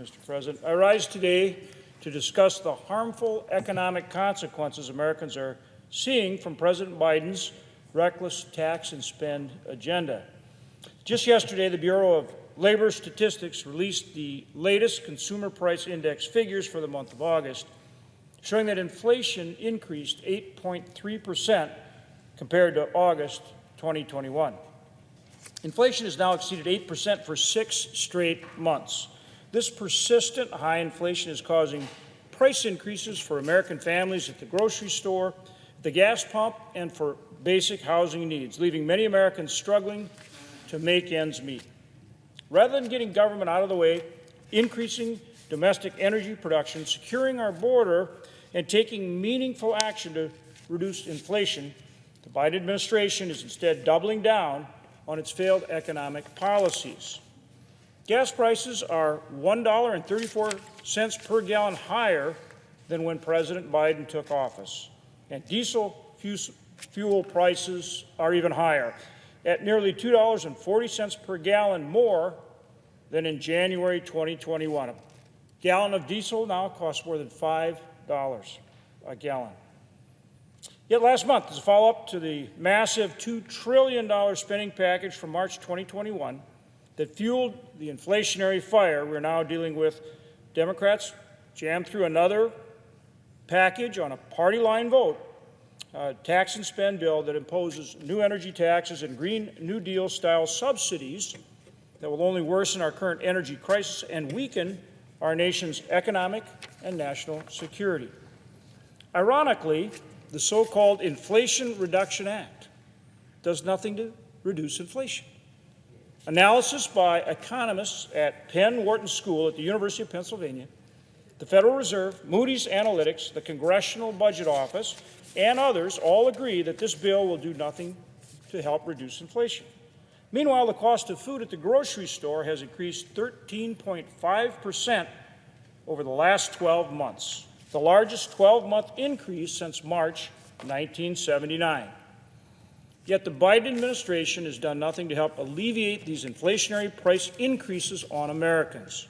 Mr. President. I rise today to discuss the harmful economic consequences Americans are seeing from President Biden's reckless tax and spend agenda. Just yesterday, the Bureau of Labor Statistics released the latest Consumer Price Index figures for the month of August, showing that inflation increased 8.3% compared to August 2021. Inflation has now exceeded 8% for 6 straight months. This persistent high inflation is causing price increases for American families at the grocery store, the gas pump, and for basic housing needs, leaving many Americans struggling to make ends meet. Rather than getting government out of the way, increasing domestic energy production, securing our border, and taking meaningful action to reduce inflation, the Biden administration is instead doubling down on its failed economic policies. Gas prices are $1.34 per gallon higher than when President Biden took office, and diesel fuel prices are even higher, at nearly $2.40 per gallon more than in January 2021. A gallon of diesel now costs more than $5 a gallon. Yet last month, as a follow-up to the massive $2 trillion spending package from March 2021 that fueled the inflationary fire we're now dealing with, Democrats jammed through another package on a party line vote, a tax and spend bill that imposes new energy taxes and Green New Deal-style subsidies that will only worsen our current energy crisis and weaken our nation's economic and national security. Ironically, the so-called Inflation Reduction Act does nothing to reduce inflation. Analysis by economists at Penn Wharton School at the University of Pennsylvania, the Federal Reserve, Moody's Analytics, the Congressional Budget Office, and others all agree that this bill will do nothing to help reduce inflation. Meanwhile, the cost of food at the grocery store has increased 13.5% over the last 12 months, the largest 12-month increase since March 1979. Yet the Biden administration has done nothing to help alleviate these inflationary price increases on Americans.